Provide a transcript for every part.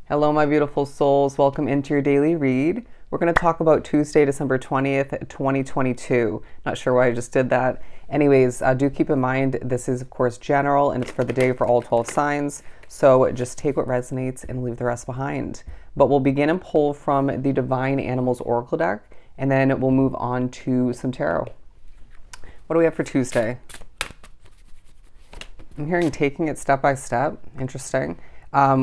Hello, my beautiful souls. Welcome into your daily read. We're going to talk about Tuesday, December 20th, 2022. Not sure why I just did that. Anyways, do keep in mind this is, of course, general and it's for the day for all 12 signs. So just take what resonates and leave the rest behind. But we'll begin and pull from the Divine Animals Oracle deck, and then we'll move on to some tarot. What do we have for Tuesday? I'm hearing taking it step by step. Interesting.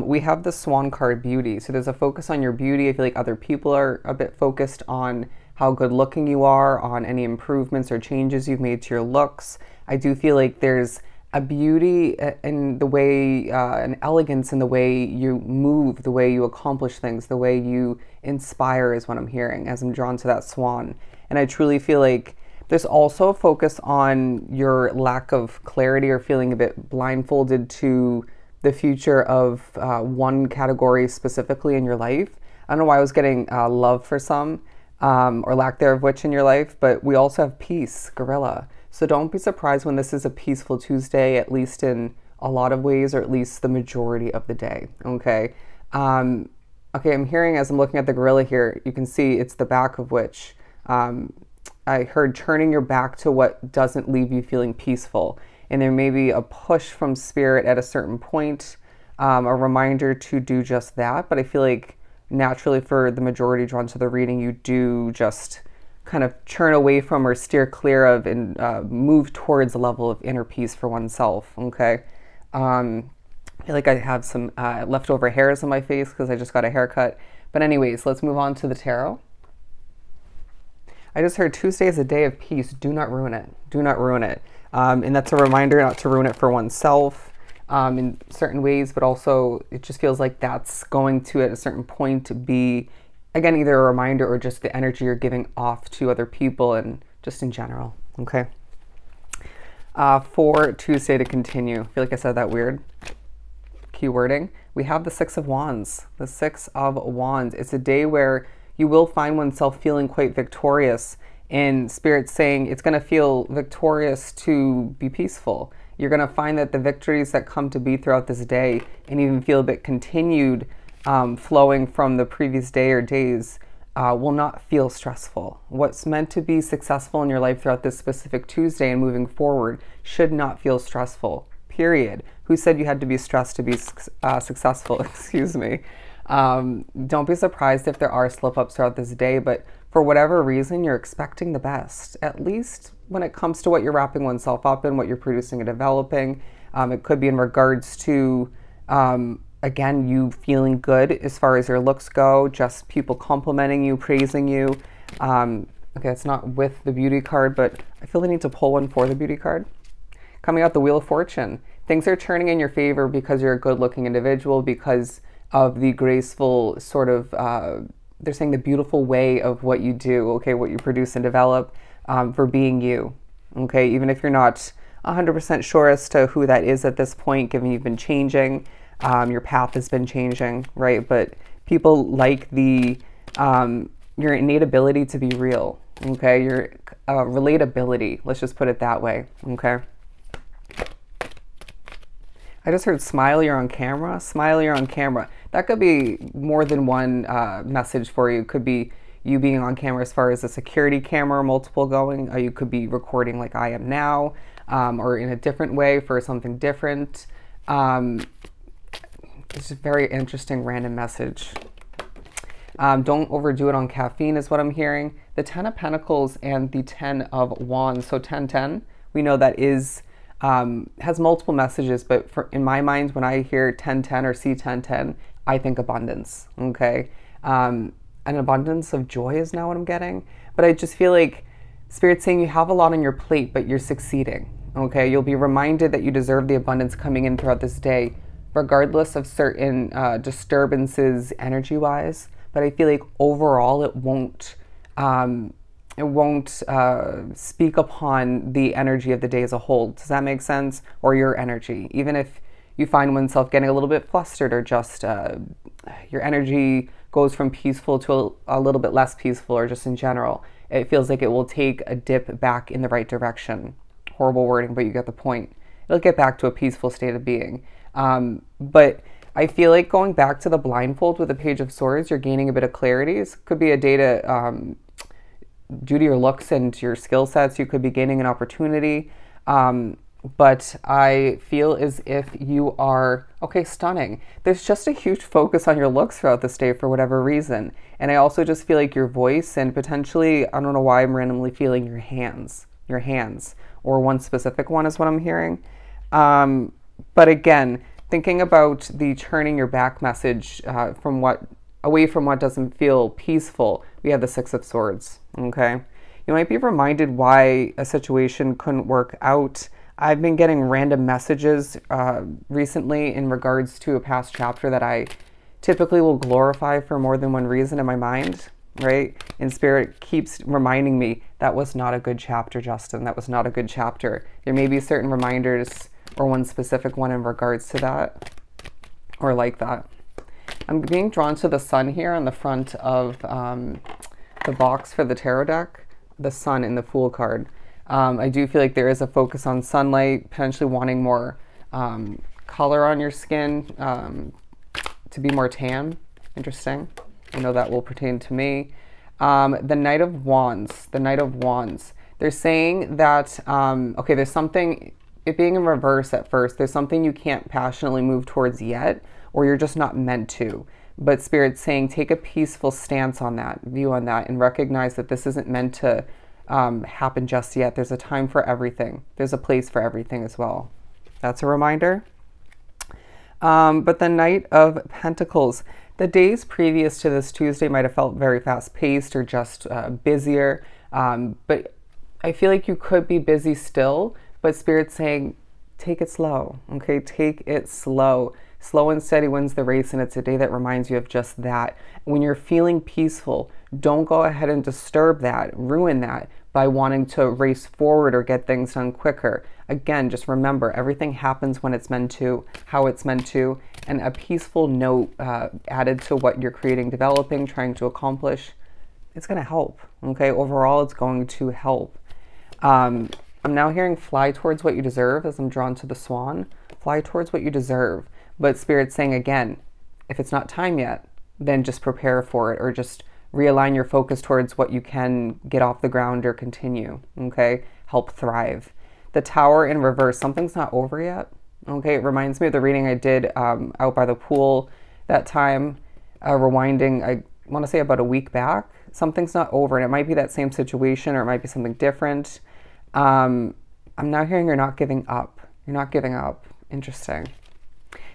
We have the Swan card, beauty. So there's a focus on your beauty. I feel like other people are a bit focused on how good looking you are, on any improvements or changes you've made to your looks. I do feel like there's a beauty in the way, an elegance in the way you move, the way you accomplish things, the way you inspire is what I'm hearing as I'm drawn to that swan. And I truly feel like there's also a focus on your lack of clarity or feeling a bit blindfolded to the future of one category specifically in your life. I don't know why I was getting love for some or lack thereof which in your life, but we also have peace, gorilla. So don't be surprised when this is a peaceful Tuesday, at least in a lot of ways, or at least the majority of the day, okay? Okay, I'm hearing as I'm looking at the gorilla here, you can see it's the back of which I heard turning your back to what doesn't leave you feeling peaceful. And there may be a push from spirit at a certain point, a reminder to do just that. But I feel like naturally for the majority drawn to the reading, you do just kind of turn away from or steer clear of and move towards a level of inner peace for oneself, okay? I feel like I have some leftover hairs on my face because I just got a haircut. But anyways, let's move on to the tarot. I just heard Tuesday is a day of peace. Do not ruin it. Do not ruin it. And that's a reminder not to ruin it for oneself in certain ways, but also it just feels like that's going to, at a certain point, to be, again, either a reminder or just the energy you're giving off to other people and just in general, okay? For Tuesday to continue, I feel like I said that weird keywording. We have the Six of Wands. The Six of Wands. It's a day where you will find oneself feeling quite victorious, and Spirit saying it's going to feel victorious to be peaceful. You're going to find that the victories that come to be throughout this day and even feel a bit continued flowing from the previous day or days will not feel stressful. What's meant to be successful in your life throughout this specific Tuesday and moving forward should not feel stressful, period. Who said you had to be stressed to be successful? Excuse me. Don't be surprised if there are slip-ups throughout this day, but for whatever reason, you're expecting the best, at least when it comes to what you're wrapping oneself up in, what you're producing and developing. It could be in regards to, again, you feeling good as far as your looks go, just people complimenting you, praising you. Okay, it's not with the beauty card, but I feel the need to pull one for the beauty card. Coming out the Wheel of Fortune. Things are turning in your favor because you're a good-looking individual, because of the graceful sort of, they're saying the beautiful way of what you do, okay, what you produce and develop for being you, okay? Even if you're not 100% sure as to who that is at this point, given you've been changing, your path has been changing, right? But people like the, your innate ability to be real, okay? Your relatability, let's just put it that way, okay? I just heard smile, you're on camera. Smile, you're on camera. That could be more than one message for you. It could be you being on camera as far as a security camera, multiple going. You could be recording like I am now, or in a different way for something different. It's a very interesting random message. Don't overdo it on caffeine is what I'm hearing. The Ten of Pentacles and the Ten of Wands. So 10-10, we know that is... has multiple messages, but in my mind, when I hear 10-10 or see 10-10, I think abundance, okay? An abundance of joy is now what I'm getting, but I just feel like Spirit's saying you have a lot on your plate, but you're succeeding, okay? You'll be reminded that you deserve the abundance coming in throughout this day, regardless of certain disturbances energy-wise, but I feel like overall it won't speak upon the energy of the day as a whole. Does that make sense? Or your energy. Even if you find oneself getting a little bit flustered or just your energy goes from peaceful to a little bit less peaceful, or just in general, it feels like it will take a dip back in the right direction. Horrible wording, but you get the point. It'll get back to a peaceful state of being. But I feel like going back to the blindfold with the Page of Swords, you're gaining a bit of clarity. This could be a day to, due to your looks and your skill sets, you could be gaining an opportunity. But I feel as if you are, okay, stunning. There's just a huge focus on your looks throughout this day for whatever reason. And I also just feel like your voice and potentially, I don't know why I'm randomly feeling your hands, or one specific one is what I'm hearing. But again, thinking about the turning your back message away from what doesn't feel peaceful, we have the Six of Swords, okay? You might be reminded why a situation couldn't work out. I've been getting random messages recently in regards to a past chapter that I typically will glorify for more than one reason in my mind, right? And Spirit keeps reminding me, that was not a good chapter, Justin. That was not a good chapter. There may be certain reminders or one specific one in regards to that, or like that. I'm being drawn to the sun here on the front of the box for the tarot deck, the sun in the Fool card. I do feel like there is a focus on sunlight, potentially wanting more color on your skin to be more tan. Interesting. I know that will pertain to me. The Knight of Wands. The Knight of Wands. They're saying that, okay, there's something, it being in reverse at first, there's something you can't passionately move towards yet, or you're just not meant to. But Spirit's saying take a peaceful stance on that, view on that, and recognize that this isn't meant to happen just yet. There's a time for everything. There's a place for everything as well. That's a reminder. But the Knight of Pentacles. The days previous to this Tuesday might have felt very fast-paced or just busier. But I feel like you could be busy still, but Spirit's saying, take it slow, okay? Take it slow. Slow and steady wins the race, and it's a day that reminds you of just that. When you're feeling peaceful, don't go ahead and disturb that, ruin that by wanting to race forward or get things done quicker. Again, just remember, everything happens when it's meant to, how it's meant to, and a peaceful note added to what you're creating, developing, trying to accomplish, it's going to help, okay? Overall, it's going to help. I'm now hearing fly towards what you deserve as I'm drawn to the swan. Fly towards what you deserve. But Spirit's saying again, if it's not time yet, then just prepare for it, or just realign your focus towards what you can get off the ground or continue, okay? Help thrive. The Tower in reverse, something's not over yet, okay? It reminds me of the reading I did out by the pool that time, rewinding, I want to say about a week back. Something's not over, and it might be that same situation, or it might be something different. I'm now hearing you're not giving up. You're not giving up. Interesting.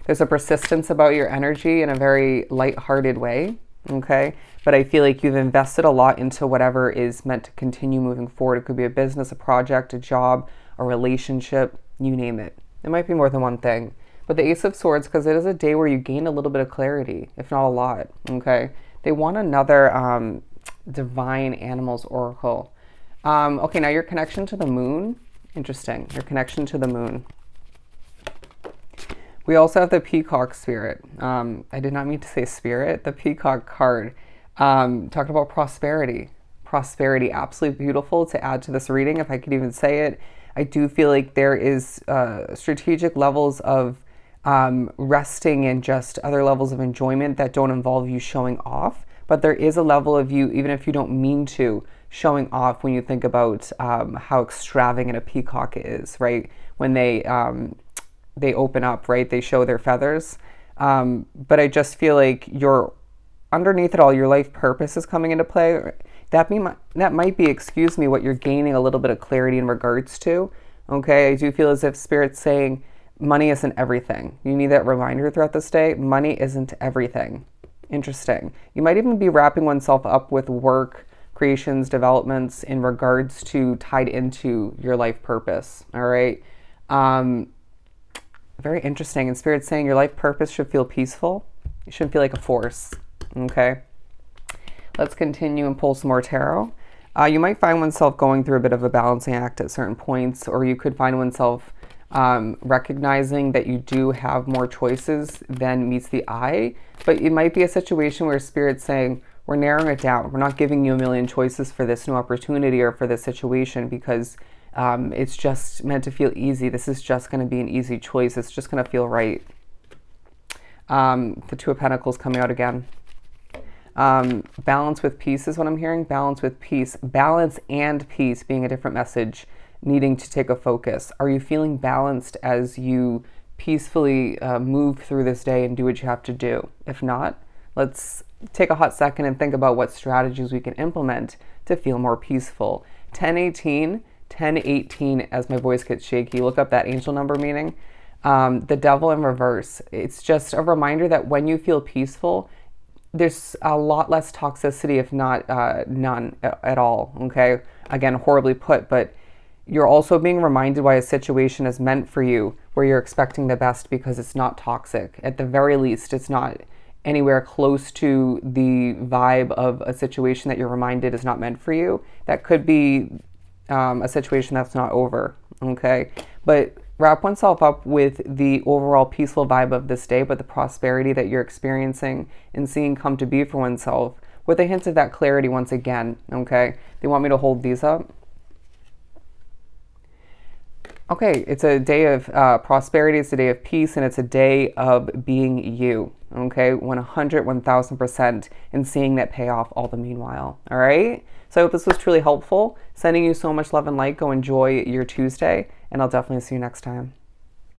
There's a persistence about your energy in a very light-hearted way, okay? But I feel like you've invested a lot into whatever is meant to continue moving forward. It could be a business, a project, a job, a relationship, you name it. It might be more than one thing. But the Ace of Swords, because it is a day where you gain a little bit of clarity, if not a lot, okay? They want another Divine Animals Oracle. Okay, now your connection to the moon. Interesting. Your connection to the moon. We also have the Peacock Spirit. I did not mean to say spirit. The Peacock card. Talking about prosperity. Prosperity. Absolutely beautiful to add to this reading, if I could even say it. I do feel like there is strategic levels of resting and just other levels of enjoyment that don't involve you showing off. But there is a level of you, even if you don't mean to, showing off when you think about how extravagant a peacock is, right? When they open up, right? They show their feathers. But I just feel like you're underneath it all, your life purpose is coming into play. That might be, excuse me, what you're gaining a little bit of clarity in regards to. Okay, I do feel as if Spirit's saying money isn't everything. You need that reminder throughout this day. Money isn't everything. Interesting. You might even be wrapping oneself up with work, creations, developments in regards to tied into your life purpose. All right. Very interesting. And Spirit's saying your life purpose should feel peaceful. It shouldn't feel like a force. Okay. Let's continue and pull some more tarot. You might find oneself going through a bit of a balancing act at certain points, or you could find oneself recognizing that you do have more choices than meets the eye. But it might be a situation where Spirit's saying, we're narrowing it down. We're not giving you a million choices for this new opportunity or for this situation because it's just meant to feel easy. This is just going to be an easy choice. It's just going to feel right. The Two of Pentacles coming out again. Balance with peace is what I'm hearing. Balance with peace. Balance and peace being a different message, needing to take a focus. Are you feeling balanced as you peacefully move through this day and do what you have to do? If not, let's take a hot second and think about what strategies we can implement to feel more peaceful. 1018, 1018, as my voice gets shaky, look up that angel number meaning. The Devil in reverse. It's just a reminder that when you feel peaceful, there's a lot less toxicity, if not none at all, okay? Again, horribly put, but you're also being reminded why a situation is meant for you, where you're expecting the best because it's not toxic. At the very least, it's not anywhere close to the vibe of a situation that you're reminded is not meant for you. That could be a situation that's not over, okay? But wrap oneself up with the overall peaceful vibe of this day, but the prosperity that you're experiencing and seeing come to be for oneself, with a hint of that clarity once again, okay? They want me to hold these up. Okay, it's a day of prosperity, it's a day of peace, and it's a day of being you, okay? 100, 1000%, and seeing that pay off all the meanwhile, all right? So I hope this was truly helpful. Sending you so much love and light. Go enjoy your Tuesday, and I'll definitely see you next time.